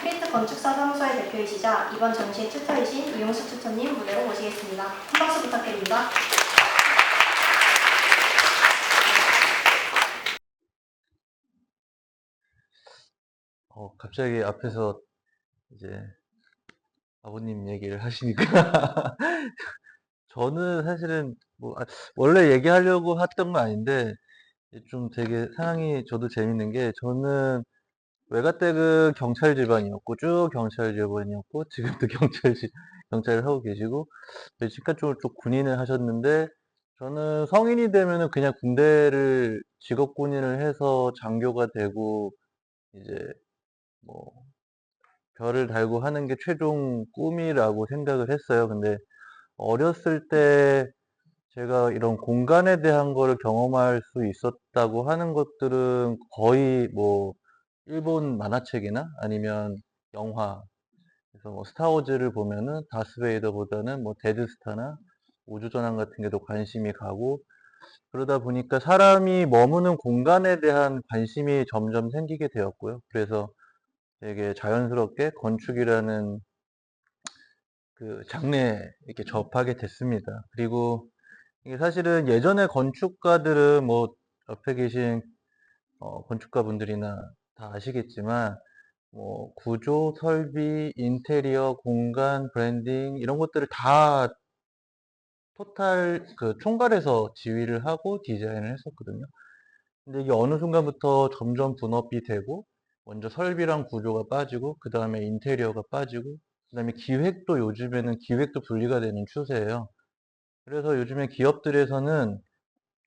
크리트 건축사 사무소의 대표이시자 이번 전시의 튜터이신 이용수 튜터님 무대로 모시겠습니다. 한 박수 부탁드립니다. 갑자기 앞에서 이제 아버님 얘기를 하시니까 저는 사실은 원래 얘기하려고 했던 건 아닌데 좀 되게 상황이 저도 재밌는 게 저는 외가댁은 경찰 집안이었고 쭉 경찰 집안이었고 지금도 경찰을 하고 계시고 잠깐 좀 군인을 하셨는데 저는 성인이 되면은 그냥 군대를 직업 군인을 해서 장교가 되고 이제 뭐 별을 달고 하는 게 최종 꿈이라고 생각을 했어요. 근데 어렸을 때 제가 이런 공간에 대한 거를 경험할 수 있었다고 하는 것들은 거의 뭐 일본 만화책이나 아니면 영화, 그래서 뭐 스타워즈를 보면은 다스베이더보다는 뭐 데드스타나 우주전함 같은 게도 관심이 가고 그러다 보니까 사람이 머무는 공간에 대한 관심이 점점 생기게 되었고요. 그래서 되게 자연스럽게 건축이라는 그 장르에 이렇게 접하게 됐습니다. 그리고 이게 사실은 예전에 건축가들은 뭐 옆에 계신 건축가 분들이나 다 아시겠지만 뭐 구조, 설비, 인테리어, 공간, 브랜딩 이런 것들을 다 토탈 그 총괄해서 지휘를 하고 디자인을 했었거든요. 근데 이게 어느 순간부터 점점 분업이 되고 먼저 설비랑 구조가 빠지고 그 다음에 인테리어가 빠지고 그 다음에 기획도 요즘에는 기획도 분리가 되는 추세예요. 그래서 요즘에 기업들에서는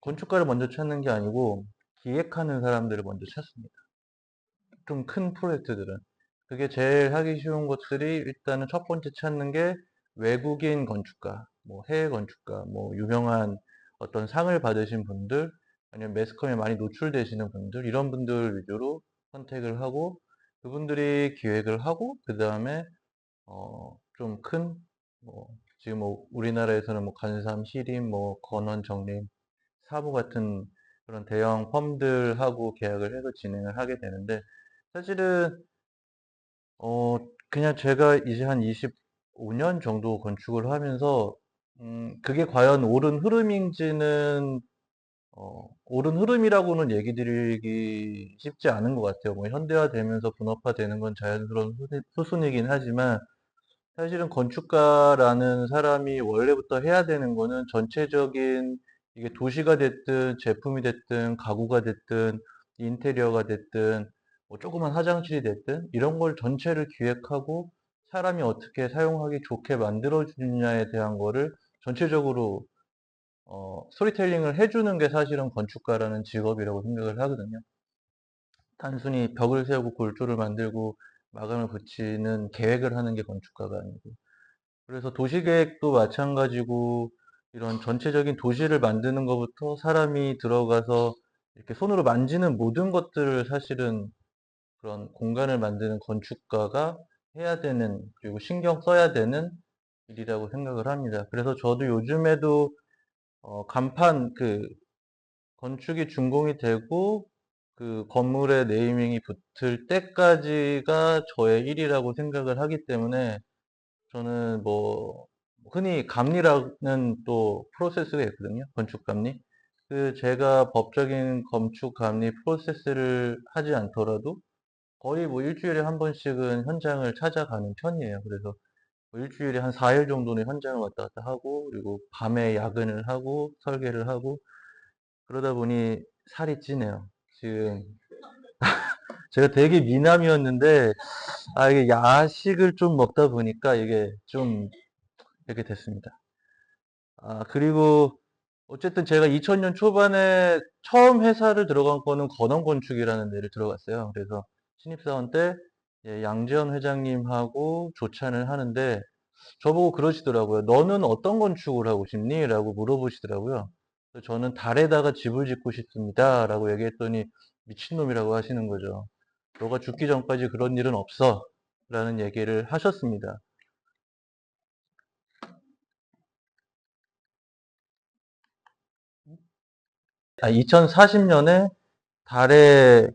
건축가를 먼저 찾는 게 아니고 기획하는 사람들을 먼저 찾습니다. 좀 큰 프로젝트들은. 그게 제일 하기 쉬운 것들이 일단은 첫 번째 찾는 게 외국인 건축가, 뭐 해외 건축가, 뭐 유명한 어떤 상을 받으신 분들, 아니면 매스컴에 많이 노출되시는 분들, 이런 분들 위주로 선택을 하고 그분들이 기획을 하고 그 다음에 좀 큰, 뭐, 지금 뭐, 우리나라에서는 뭐, 간삼, 시림, 뭐, 건원, 정림, 사부 같은 그런 대형 펌들하고 계약을 해서 진행을 하게 되는데, 사실은, 그냥 제가 이제 한 25년 정도 건축을 하면서, 그게 과연 옳은 흐름인지는, 옳은 흐름이라고는 얘기 드리기 쉽지 않은 것 같아요. 뭐, 현대화되면서 분업화되는 건 자연스러운 수순이긴 하지만, 사실은 건축가라는 사람이 원래부터 해야 되는 거는 전체적인 이게 도시가 됐든 제품이 됐든 가구가 됐든 인테리어가 됐든 뭐 조그만 화장실이 됐든 이런 걸 전체를 기획하고 사람이 어떻게 사용하기 좋게 만들어 주느냐에 대한 거를 전체적으로 스토리텔링을 해주는 게 사실은 건축가라는 직업이라고 생각을 하거든요. 단순히 벽을 세우고 골조를 만들고 마감을 붙이는 계획을 하는 게 건축가가 아니고 그래서 도시계획도 마찬가지고 이런 전체적인 도시를 만드는 것부터 사람이 들어가서 이렇게 손으로 만지는 모든 것들을 사실은 그런 공간을 만드는 건축가가 해야 되는 그리고 신경 써야 되는 일이라고 생각을 합니다. 그래서 저도 요즘에도 간판 그 건축이 준공이 되고 그 건물의 네이밍이 붙을 때까지가 저의 일이라고 생각을 하기 때문에 저는 뭐 흔히 감리라는 또 프로세스가 있거든요. 건축 감리. 그 제가 법적인 건축 감리 프로세스를 하지 않더라도 거의 뭐 일주일에 한 번씩은 현장을 찾아가는 편이에요. 그래서 뭐 일주일에 한 4일 정도는 현장을 왔다 갔다 하고 그리고 밤에 야근을 하고 설계를 하고 그러다 보니 살이 찌네요. 지금 제가 되게 미남이었는데 이게 야식을 좀 먹다 보니까 이게 좀 이렇게 됐습니다. 그리고 어쨌든 제가 2000년 초반에 처음 회사를 들어간 거는 건원건축이라는 데를 들어갔어요. 그래서 신입사원 때 양지연 회장님하고 조찬을 하는데 저보고 그러시더라고요. 너는 어떤 건축을 하고 싶니? 라고 물어보시더라고요. 그래서 저는 달에다가 집을 짓고 싶습니다. 라고 얘기했더니 미친놈이라고 하시는 거죠. 너가 죽기 전까지 그런 일은 없어. 라는 얘기를 하셨습니다. 2040년에 달에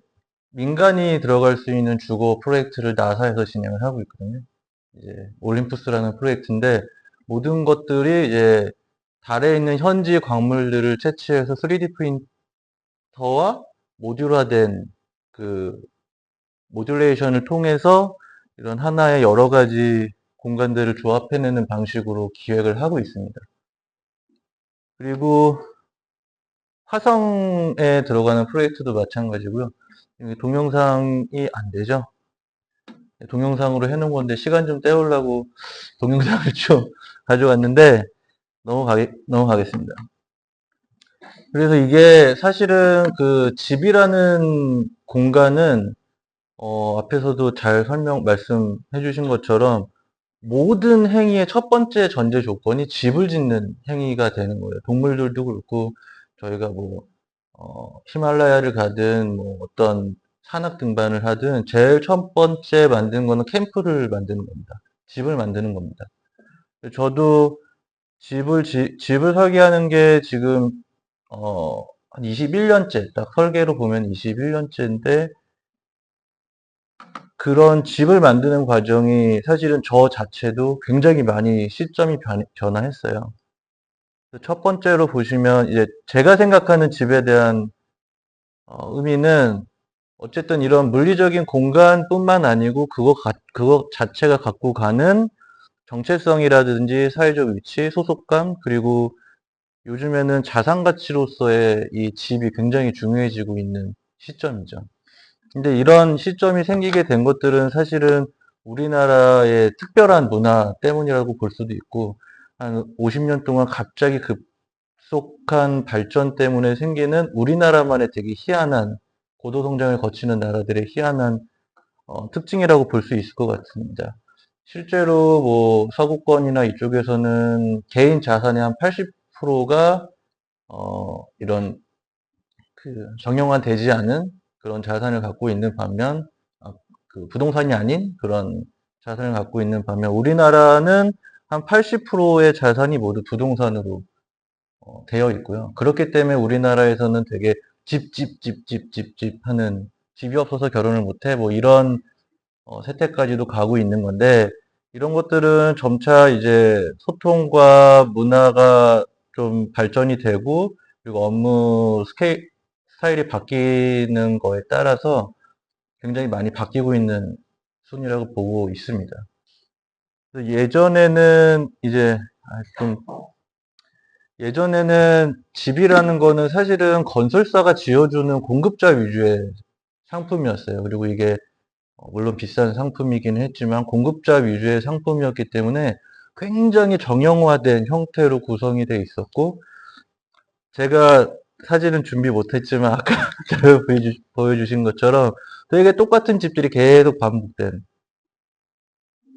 민간이 들어갈 수 있는 주거 프로젝트를 나사에서 진행을 하고 있거든요. 이제 올림푸스라는 프로젝트인데 모든 것들이 이제 달에 있는 현지 광물들을 채취해서 3D 프린터와 모듈화된 그 모듈레이션을 통해서 이런 하나의 여러 가지 공간들을 조합해내는 방식으로 기획을 하고 있습니다. 그리고 화성에 들어가는 프로젝트도 마찬가지고요. 여기 동영상이 안 되죠. 동영상으로 해놓은 건데 시간 좀 때우려고 동영상을 좀 가져왔는데 넘어가겠습니다. 그래서 이게 사실은 그 집이라는 공간은 앞에서도 잘 말씀해 주신 것처럼 모든 행위의 첫 번째 전제 조건이 집을 짓는 행위가 되는 거예요. 동물들도 그렇고 저희가 뭐 히말라야를 가든 뭐 어떤 산악 등반을 하든 제일 첫 번째 만드는 거는 캠프를 만드는 겁니다. 집을 만드는 겁니다. 저도 집을 설계하는 게 지금 한 21년째, 딱 설계로 보면 21년째인데 그런 집을 만드는 과정이 사실은 저 자체도 굉장히 많이 시점이 변화했어요. 첫 번째로 보시면 이제 제가 생각하는 집에 대한 의미는 어쨌든 이런 물리적인 공간뿐만 아니고 그거 자체가 갖고 가는 정체성이라든지 사회적 위치, 소속감, 그리고 요즘에는 자산 가치로서의 이 집이 굉장히 중요해지고 있는 시점이죠. 근데 이런 시점이 생기게 된 것들은 사실은 우리나라의 특별한 문화 때문이라고 볼 수도 있고, 한 50년 동안 갑자기 급속한 발전 때문에 생기는 우리나라만의 되게 희한한 고도 성장을 거치는 나라들의 희한한 특징이라고 볼 수 있을 것 같습니다. 실제로 뭐 서구권이나 이쪽에서는 개인 자산의 한 80%가 이런 그 정형화되지 않은 그런 자산을 갖고 있는 반면 그 부동산이 아닌 그런 자산을 갖고 있는 반면 우리나라는 한 80%의 자산이 모두 부동산으로 되어 있고요. 그렇기 때문에 우리나라에서는 되게 집 하는 집이 없어서 결혼을 못해 뭐 이런 세태까지도 가고 있는 건데 이런 것들은 점차 이제 소통과 문화가 좀 발전이 되고 그리고 업무 스타일이 바뀌는 거에 따라서 굉장히 많이 바뀌고 있는 순이라고 보고 있습니다. 예전에는 이제 좀 예전에는 집이라는 거는 사실은 건설사가 지어주는 공급자 위주의 상품이었어요. 그리고 이게 물론 비싼 상품이긴 했지만 공급자 위주의 상품이었기 때문에 굉장히 정형화된 형태로 구성이 돼 있었고 제가 사진은 준비 못했지만 아까 제가 보여주신 것처럼 되게 똑같은 집들이 계속 반복된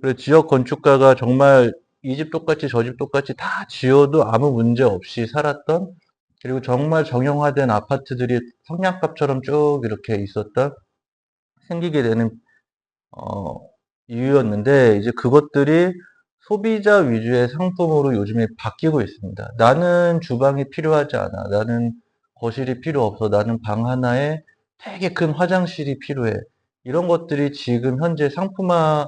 그리고 지역 건축가가 정말 이 집 똑같이 저 집 똑같이 다 지어도 아무 문제 없이 살았던 그리고 정말 정형화된 아파트들이 성냥갑처럼 쭉 이렇게 있었던 생기게 되는 어, 이유였는데 이제 그것들이 소비자 위주의 상품으로 요즘에 바뀌고 있습니다. 나는 주방이 필요하지 않아. 나는 거실이 필요 없어. 나는 방 하나에 되게 큰 화장실이 필요해. 이런 것들이 지금 현재 상품화에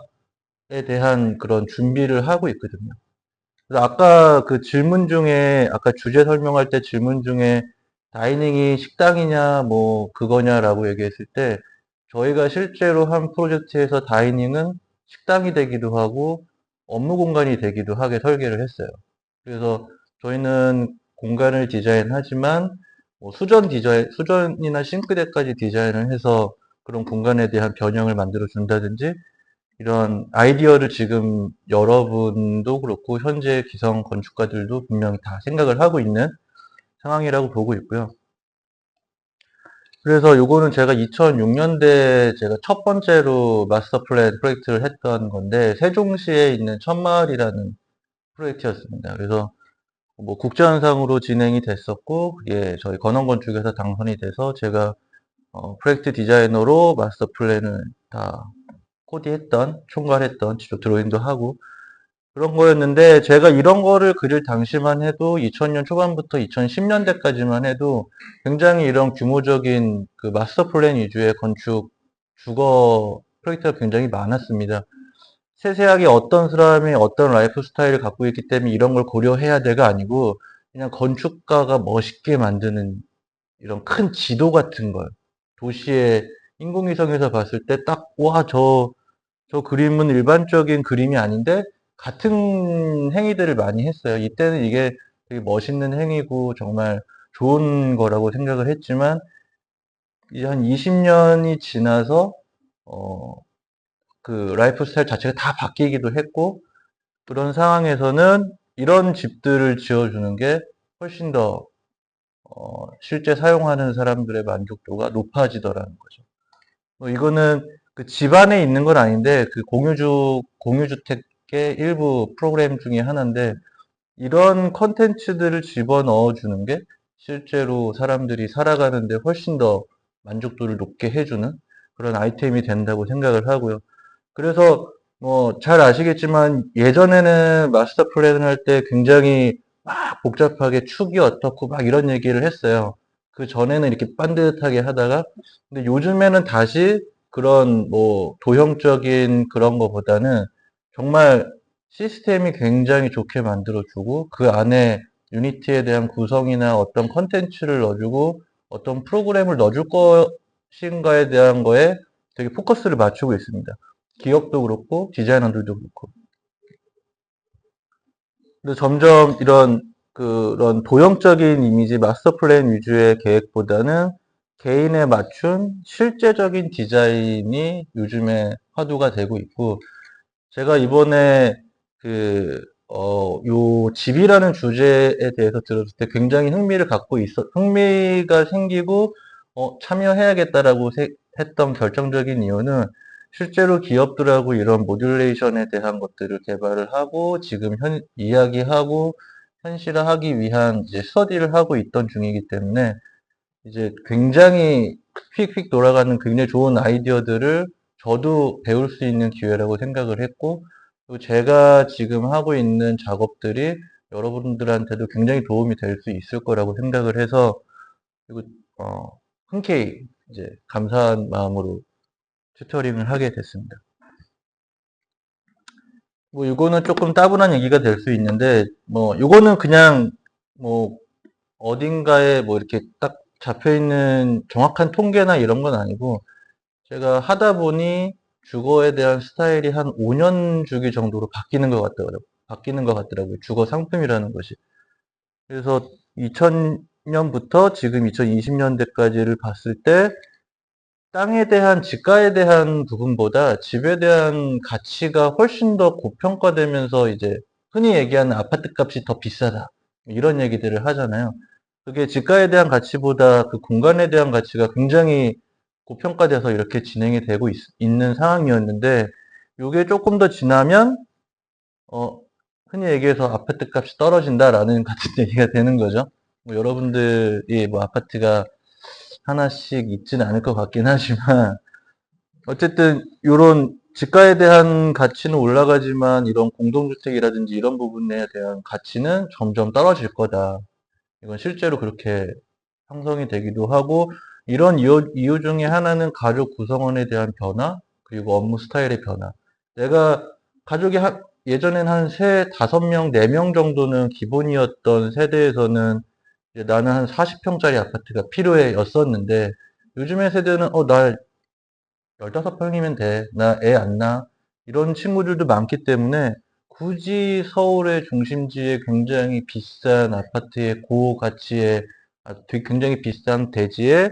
대한 그런 준비를 하고 있거든요. 그래서 아까 그 질문 중에, 아까 주제 설명할 때 질문 중에 다이닝이 식당이냐, 뭐, 그거냐라고 얘기했을 때, 저희가 실제로 한 프로젝트에서 다이닝은 식당이 되기도 하고, 업무 공간이 되기도 하게 설계를 했어요. 그래서 저희는 공간을 디자인하지만, 뭐 수전이나 싱크대까지 디자인을 해서 그런 공간에 대한 변형을 만들어 준다든지, 이런 아이디어를 지금 여러분도 그렇고 현재 기성 건축가들도 분명히 다 생각을 하고 있는 상황이라고 보고 있고요. 그래서 요거는 제가 2006년대 제가 첫 번째로 마스터 플랜 프로젝트를 했던 건데 세종시에 있는 천마을이라는 프로젝트였습니다. 그래서 뭐 국제현상으로 진행이 됐었고 그게 저희 건원건축에서 당선이 돼서 제가 프로젝트 디자이너로 마스터 플랜을 다 코디했던, 총괄했던, 직접 드로잉도 하고 그런 거였는데 제가 이런 거를 그릴 당시만 해도 2000년 초반부터 2010년대까지만 해도 굉장히 이런 규모적인 그 마스터 플랜 위주의 건축 주거 프로젝트가 굉장히 많았습니다. 세세하게 어떤 사람이 어떤 라이프 스타일을 갖고 있기 때문에 이런 걸 고려해야 돼가 아니고 그냥 건축가가 멋있게 만드는 이런 큰 지도 같은 걸 도시의 인공위성에서 봤을 때 딱, 와, 저 그림은 일반적인 그림이 아닌데 같은 행위들을 많이 했어요. 이때는 이게 되게 멋있는 행위고 정말 좋은 거라고 생각을 했지만 이제 한 20년이 지나서 어, 그 라이프 스타일 자체가 다 바뀌기도 했고 그런 상황에서는 이런 집들을 지어주는 게 훨씬 더 실제 사용하는 사람들의 만족도가 높아지더라는 거죠. 뭐 이거는 그 집안에 있는 건 아닌데 그 공유주택의 일부 프로그램 중에 하나인데 이런 컨텐츠들을 집어넣어 주는 게 실제로 사람들이 살아가는데 훨씬 더 만족도를 높게 해주는 그런 아이템이 된다고 생각을 하고요. 그래서 뭐 잘 아시겠지만 예전에는 마스터 플랜을 할 때 굉장히 막 복잡하게 축이 어떻고 막 이런 얘기를 했어요. 그 전에는 이렇게 반듯하게 하다가 근데 요즘에는 다시 그런 뭐 도형적인 그런 거보다는 정말 시스템이 굉장히 좋게 만들어주고 그 안에 유니티에 대한 구성이나 어떤 컨텐츠를 넣어주고 어떤 프로그램을 넣어줄 것인가에 대한 거에 되게 포커스를 맞추고 있습니다. 기업도 그렇고 디자이너들도 그렇고. 근데 점점 이런 그런 도형적인 이미지 마스터 플랜 위주의 계획보다는 개인에 맞춘 실제적인 디자인이 요즘에 화두가 되고 있고 제가 이번에 요 집이라는 주제에 대해서 들었을 때 굉장히 흥미가 생기고, 참여해야겠다라고 했던 결정적인 이유는 실제로 기업들하고 이런 모듈레이션에 대한 것들을 개발을 하고, 지금 이야기하고, 현실화하기 위한 이제 스터디를 하고 있던 중이기 때문에, 이제 굉장히 휙휙 돌아가는 굉장히 좋은 아이디어들을 저도 배울 수 있는 기회라고 생각을 했고, 또 제가 지금 하고 있는 작업들이 여러분들한테도 굉장히 도움이 될 수 있을 거라고 생각을 해서, 그리고, 흔쾌히 이제 감사한 마음으로 튜터링을 하게 됐습니다. 뭐, 이거는 조금 따분한 얘기가 될 수 있는데, 뭐, 이거는 그냥, 뭐, 어딘가에 뭐 이렇게 딱 잡혀 있는 정확한 통계나 이런 건 아니고, 제가 하다 보니 주거에 대한 스타일이 한 5년 주기 정도로 바뀌는 것 같더라고요. 주거 상품이라는 것이. 그래서 2000년부터 지금 2020년대까지를 봤을 때 땅에 대한 지가에 대한 부분보다 집에 대한 가치가 훨씬 더 고평가되면서 이제 흔히 얘기하는 아파트 값이 더 비싸다. 이런 얘기들을 하잖아요. 그게 지가에 대한 가치보다 그 공간에 대한 가치가 굉장히 고평가돼서 이렇게 진행이 되고 있는 상황이었는데, 이게 조금 더 지나면, 어, 흔히 얘기해서 아파트 값이 떨어진다라는 같은 얘기가 되는 거죠. 뭐 여러분들이 뭐 아파트가 하나씩 있지는 않을 것 같긴 하지만, 어쨌든, 요런 지가에 대한 가치는 올라가지만, 이런 공동주택이라든지 이런 부분에 대한 가치는 점점 떨어질 거다. 이건 실제로 그렇게 형성이 되기도 하고 이런 이유 중에 하나는 가족 구성원에 대한 변화 그리고 업무 스타일의 변화. 내가 가족이 예전엔 한 다섯 명, 네 명 정도는 기본이었던 세대에서는 이제 나는 한 40평짜리 아파트가 필요했었는데 요즘의 세대는 나 15평이면 돼. 나 애 안 낳아. 이런 친구들도 많기 때문에 굳이 서울의 중심지에 굉장히 비싼 아파트의 고가치의 굉장히 비싼 대지에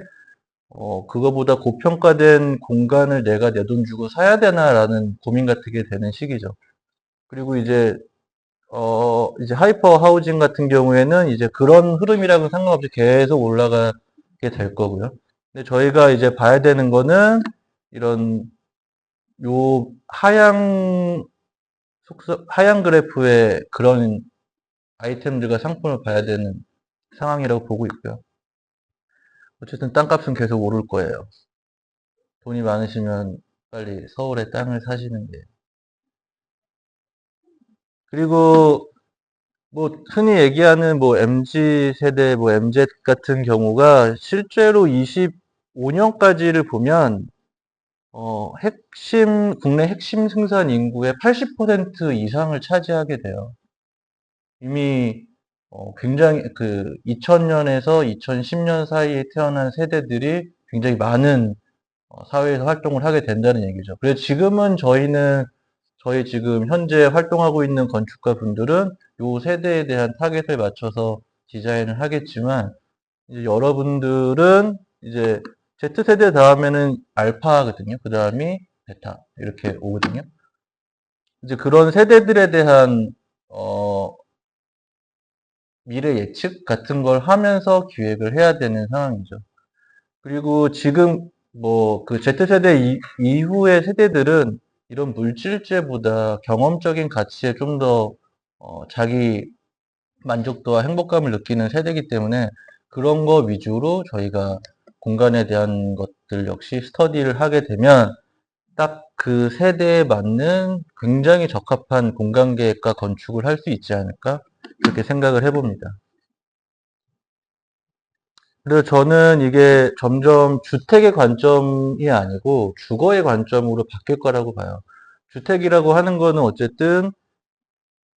그거보다 고평가된 공간을 내가 내 돈 주고 사야 되나라는 고민 같게 되는 시기죠. 그리고 이제 하이퍼 하우징 같은 경우에는 이제 그런 흐름이랑은 상관없이 계속 올라가게 될 거고요. 근데 저희가 이제 봐야 되는 거는 이런 요 하향 그래프의 그런 아이템들과 상품을 봐야 되는 상황이라고 보고 있고요. 어쨌든 땅값은 계속 오를 거예요. 돈이 많으시면 빨리 서울에 땅을 사시는 게. 그리고 뭐 흔히 얘기하는 뭐 MZ 세대, 뭐 MZ 같은 경우가 실제로 25년까지를 보면 국내 핵심 생산 인구의 80% 이상을 차지하게 돼요. 이미 굉장히 2000년에서 2010년 사이에 태어난 세대들이 굉장히 많은 사회에서 활동을 하게 된다는 얘기죠. 그래서 지금은 저희 지금 현재 활동하고 있는 건축가 분들은 요 세대에 대한 타겟을 맞춰서 디자인을 하겠지만, 이제 여러분들은 이제 Z세대 다음에는 알파거든요. 그 다음이 베타. 이렇게 오거든요. 이제 그런 세대들에 대한, 미래 예측 같은 걸 하면서 기획을 해야 되는 상황이죠. 그리고 지금 그 Z세대 이후의 세대들은 이런 물질제보다 경험적인 가치에 좀 더 자기 만족도와 행복감을 느끼는 세대이기 때문에 그런 거 위주로 저희가 공간에 대한 것들 역시 스터디를 하게 되면 딱 그 세대에 맞는 굉장히 적합한 공간 계획과 건축을 할 수 있지 않을까 그렇게 생각을 해봅니다. 그래서 저는 이게 점점 주택의 관점이 아니고 주거의 관점으로 바뀔 거라고 봐요. 주택이라고 하는 거는 어쨌든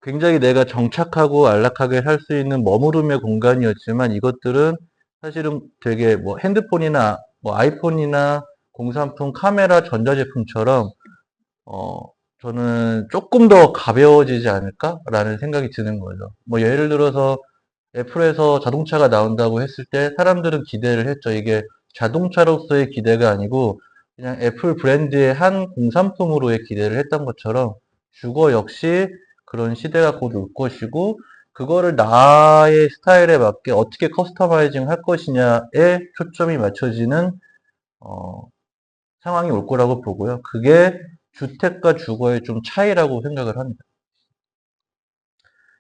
굉장히 내가 정착하고 안락하게 살 수 있는 머무름의 공간이었지만 이것들은 사실은 되게 뭐 핸드폰이나 뭐 아이폰이나 공산품, 카메라, 전자제품처럼 어, 저는 조금 더 가벼워지지 않을까라는 생각이 드는 거죠. 뭐 예를 들어서 애플에서 자동차가 나온다고 했을 때 사람들은 기대를 했죠. 이게 자동차로서의 기대가 아니고 그냥 애플 브랜드의 한 공산품으로의 기대를 했던 것처럼 주거 역시 그런 시대가 곧 올 것이고 그거를 나의 스타일에 맞게 어떻게 커스터마이징 할 것이냐에 초점이 맞춰지는 어, 상황이 올 거라고 보고요. 그게 주택과 주거의 좀 차이라고 생각을 합니다.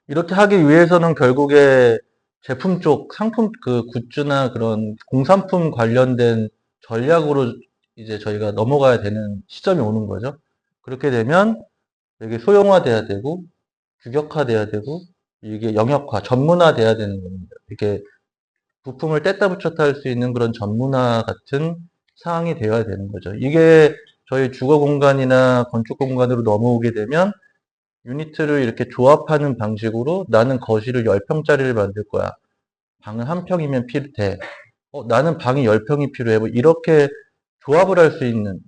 이렇게 하기 위해서는 결국에 제품 쪽 상품 굿즈나 그런 공산품 관련된 전략으로 이제 저희가 넘어가야 되는 시점이 오는 거죠. 그렇게 되면 되게 소형화돼야 되고 규격화돼야 되고 이게 영역화, 전문화돼야 되는 겁니다. 이렇게 부품을 뗐다 붙였다 할 수 있는 그런 전문화 같은 상황이 되어야 되는 거죠. 이게 저희 주거 공간이나 건축 공간으로 넘어오게 되면 유니트를 이렇게 조합하는 방식으로 나는 거실을 10평짜리를 만들 거야. 방은 한 평이면 돼. 나는 방이 10평이 필요해. 뭐 이렇게 조합을 할 수 있는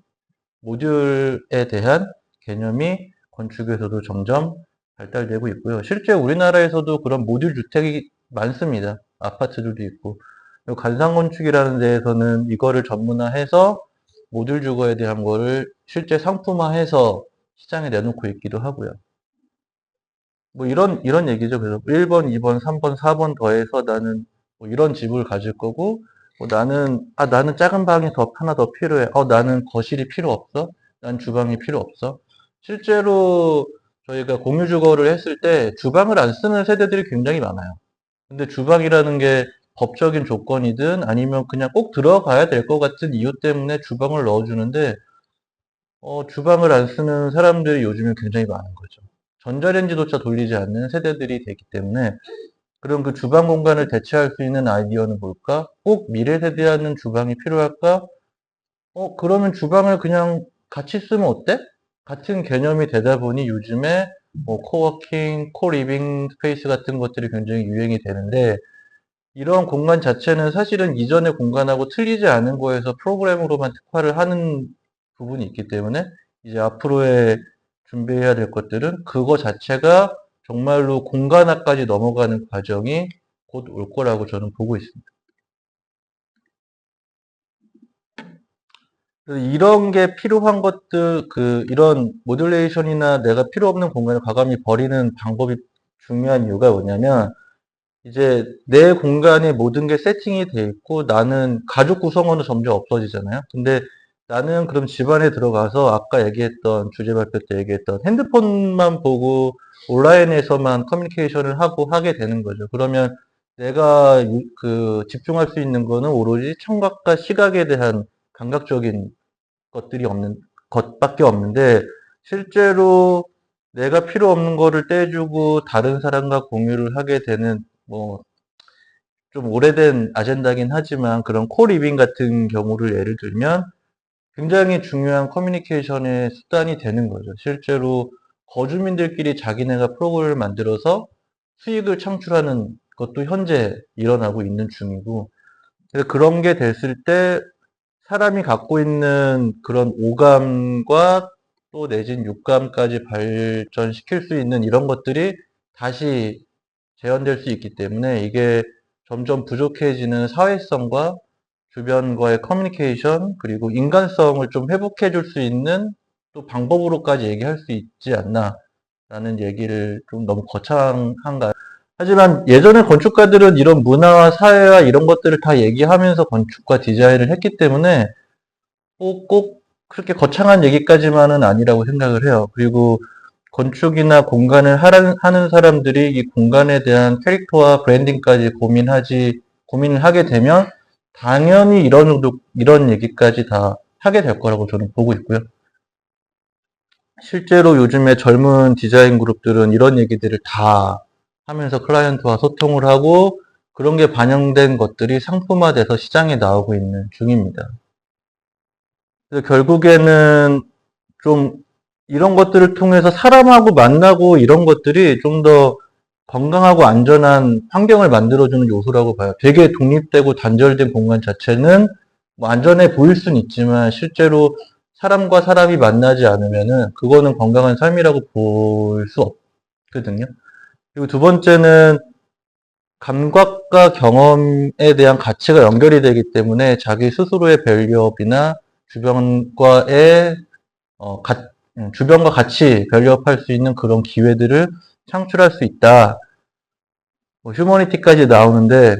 모듈에 대한 개념이 건축에서도 점점 발달되고 있고요. 실제 우리나라에서도 그런 모듈 주택이 많습니다. 아파트들도 있고. 그리고 간상건축이라는 데에서는 이거를 전문화해서 모듈 주거에 대한 거를 실제 상품화해서 시장에 내놓고 있기도 하고요. 뭐 이런 얘기죠. 그래서 1번, 2번, 3번, 4번 더해서 나는 뭐 이런 집을 가질 거고, 나는 작은 방이 하나 더 필요해. 나는 거실이 필요 없어. 난 주방이 필요 없어. 실제로 저희가 공유 주거를 했을 때 주방을 안 쓰는 세대들이 굉장히 많아요. 근데 주방이라는 게 법적인 조건이든 아니면 그냥 꼭 들어가야 될 것 같은 이유 때문에 주방을 넣어주는데, 주방을 안 쓰는 사람들이 요즘에 굉장히 많은 거죠. 전자레인지조차 돌리지 않는 세대들이 되기 때문에 그럼 그 주방 공간을 대체할 수 있는 아이디어는 뭘까? 꼭 미래 세대하는 주방이 필요할까? 그러면 주방을 그냥 같이 쓰면 어때? 같은 개념이 되다 보니 요즘에 뭐 코워킹, 코리빙 스페이스 같은 것들이 굉장히 유행이 되는데 이런 공간 자체는 사실은 이전의 공간하고 틀리지 않은 거에서 프로그램으로만 특화를 하는 부분이 있기 때문에 이제 앞으로의 준비해야 될 것들은 그거 자체가 정말로 공간화까지 넘어가는 과정이 곧 올 거라고 저는 보고 있습니다. 그래서 이런 게 필요한 것들, 이런 모듈레이션이나 내가 필요 없는 공간을 과감히 버리는 방법이 중요한 이유가 뭐냐면 이제 내 공간에 모든 게 세팅이 돼 있고 나는 가족 구성원은 점점 없어지잖아요. 근데 나는 그럼 집안에 들어가서 아까 얘기했던 주제 발표 때 얘기했던 핸드폰만 보고 온라인에서만 커뮤니케이션을 하고 하게 되는 거죠. 그러면 내가 집중할 수 있는 거는 오로지 청각과 시각에 대한 감각적인 것밖에 없는데 실제로 내가 필요 없는 거를 떼주고 다른 사람과 공유를 하게 되는 뭐 좀 오래된 아젠다긴 하지만 그런 코리빙 같은 경우를 예를 들면 굉장히 중요한 커뮤니케이션의 수단이 되는 거죠. 실제로 거주민들끼리 자기네가 프로그램을 만들어서 수익을 창출하는 것도 현재 일어나고 있는 중이고, 그래서 그런 게 됐을 때 사람이 갖고 있는 그런 오감과 또 내진 육감까지 발전시킬 수 있는 이런 것들이 다시 재현될 수 있기 때문에 이게 점점 부족해지는 사회성과 주변과의 커뮤니케이션 그리고 인간성을 좀 회복해 줄 수 있는 또 방법으로까지 얘기할 수 있지 않나라는 얘기를 좀 너무 거창한가요? 하지만 예전에 건축가들은 이런 문화와 사회와 이런 것들을 다 얘기하면서 건축과 디자인을 했기 때문에 꼭 그렇게 거창한 얘기까지만은 아니라고 생각을 해요. 그리고 건축이나 공간을 하는 사람들이 이 공간에 대한 캐릭터와 브랜딩까지 고민을 하게 되면 당연히 이런 얘기까지 다 하게 될 거라고 저는 보고 있고요. 실제로 요즘에 젊은 디자인 그룹들은 이런 얘기들을 다 하면서 클라이언트와 소통을 하고 그런 게 반영된 것들이 상품화돼서 시장에 나오고 있는 중입니다. 그래서 결국에는 좀 이런 것들을 통해서 사람하고 만나고 이런 것들이 좀 더 건강하고 안전한 환경을 만들어주는 요소라고 봐요. 되게 독립되고 단절된 공간 자체는 뭐 안전해 보일 수는 있지만 실제로 사람과 사람이 만나지 않으면은 그거는 건강한 삶이라고 볼 수 없거든요. 그리고 두 번째는 감각과 경험에 대한 가치가 연결이 되기 때문에 자기 스스로의 밸류업이나 주변과의 어, 가- 주변과 같이 밸류업할 수 있는 그런 기회들을 창출할 수 있다. 뭐 휴머니티까지 나오는데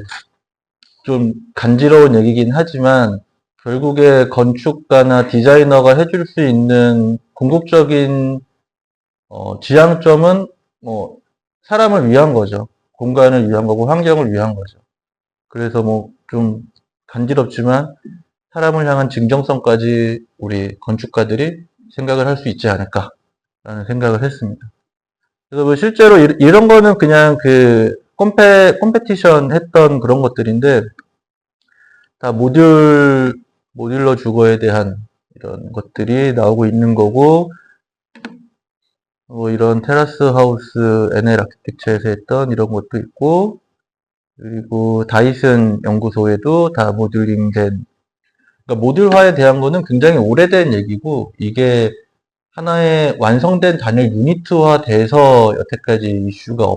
좀 간지러운 얘기긴 하지만 결국에 건축가나 디자이너가 해줄 수 있는 궁극적인 지향점은 뭐 사람을 위한 거죠. 공간을 위한 거고 환경을 위한 거죠. 그래서 뭐 좀 간지럽지만 사람을 향한 증정성까지 우리 건축가들이 생각을 할 수 있지 않을까라는 생각을 했습니다. 그래서 뭐 실제로 이런 거는 그냥 그 콤페티션 했던 그런 것들인데 다 모듈러 주거에 대한 이런 것들이 나오고 있는 거고 뭐 이런 테라스 하우스 NL 아키텍처에서 했던 이런 것도 있고 그리고 다이슨 연구소에도 다 모듈링된 그러니까 모듈화에 대한 거는 굉장히 오래된 얘기고 이게 하나의 완성된 단일 유니트화 돼서 여태까지 이슈가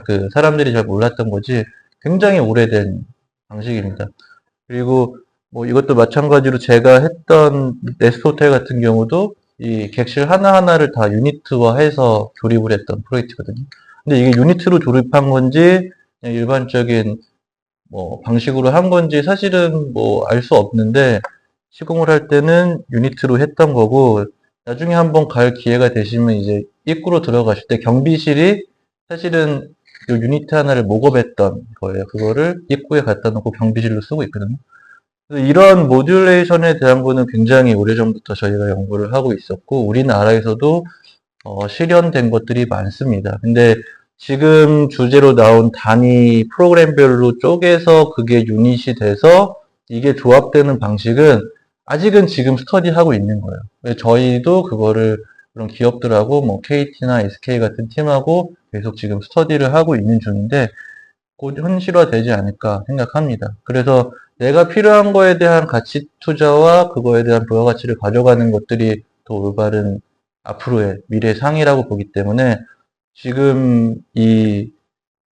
그 사람들이 잘 몰랐던 거지 굉장히 오래된 방식입니다. 그리고 뭐 이것도 마찬가지로 제가 했던 네스트 호텔 같은 경우도 이 객실 하나하나를 다 유니트화해서 조립을 했던 프로젝트거든요. 근데 이게 유니트로 조립한 건지 그냥 일반적인 뭐 방식으로 한 건지 사실은 뭐 알 수 없는데 시공을 할 때는 유니트로 했던 거고 나중에 한번 갈 기회가 되시면 이제 입구로 들어가실 때 경비실이 사실은 이 유니트 하나를 목업했던 거예요. 그거를 입구에 갖다 놓고 경비실로 쓰고 있거든요. 그래서 이런 모듈레이션에 대한 거는 굉장히 오래전부터 저희가 연구를 하고 있었고 우리나라에서도 실현된 것들이 많습니다. 근데 지금 주제로 나온 단위 프로그램별로 쪼개서 그게 유닛이 돼서 이게 조합되는 방식은 아직은 지금 스터디하고 있는 거예요. 저희도 그거를 그런 기업들하고 뭐 KT나 SK 같은 팀하고 계속 지금 스터디를 하고 있는 중인데 곧 현실화되지 않을까 생각합니다. 그래서 내가 필요한 거에 대한 가치 투자와 그거에 대한 부가가치를 가져가는 것들이 더 올바른 앞으로의 미래 상이라고 보기 때문에 지금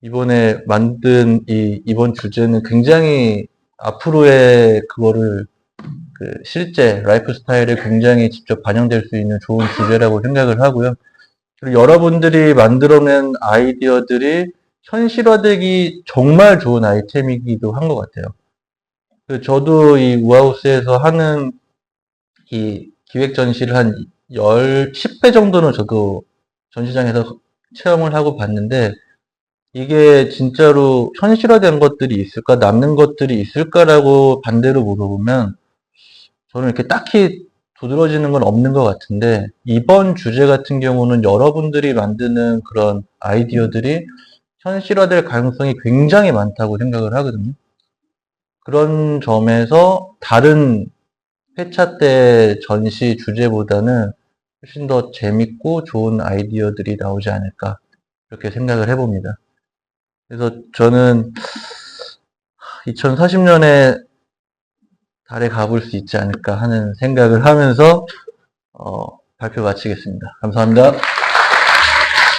이번에 만든 이번 주제는 굉장히 앞으로의 그거를 그 실제 라이프 스타일에 굉장히 직접 반영될 수 있는 좋은 주제라고 생각을 하고요. 그리고 여러분들이 만들어낸 아이디어들이 현실화되기 정말 좋은 아이템이기도 한 것 같아요. 저도 이 우하우스에서 하는 이 기획 전시를 한 10배 정도는 저도 전시장에서 체험을 하고 봤는데 이게 진짜로 현실화된 것들이 있을까, 남는 것들이 있을까라고 반대로 물어보면 저는 이렇게 딱히 두드러지는 건 없는 것 같은데 이번 주제 같은 경우는 여러분들이 만드는 그런 아이디어들이 현실화될 가능성이 굉장히 많다고 생각을 하거든요. 그런 점에서 다른 회차 때 전시 주제보다는 훨씬 더 재밌고 좋은 아이디어들이 나오지 않을까, 그렇게 생각을 해봅니다. 그래서 저는 2040년에 달에 가볼 수 있지 않을까 하는 생각을 하면서 발표 마치겠습니다. 감사합니다.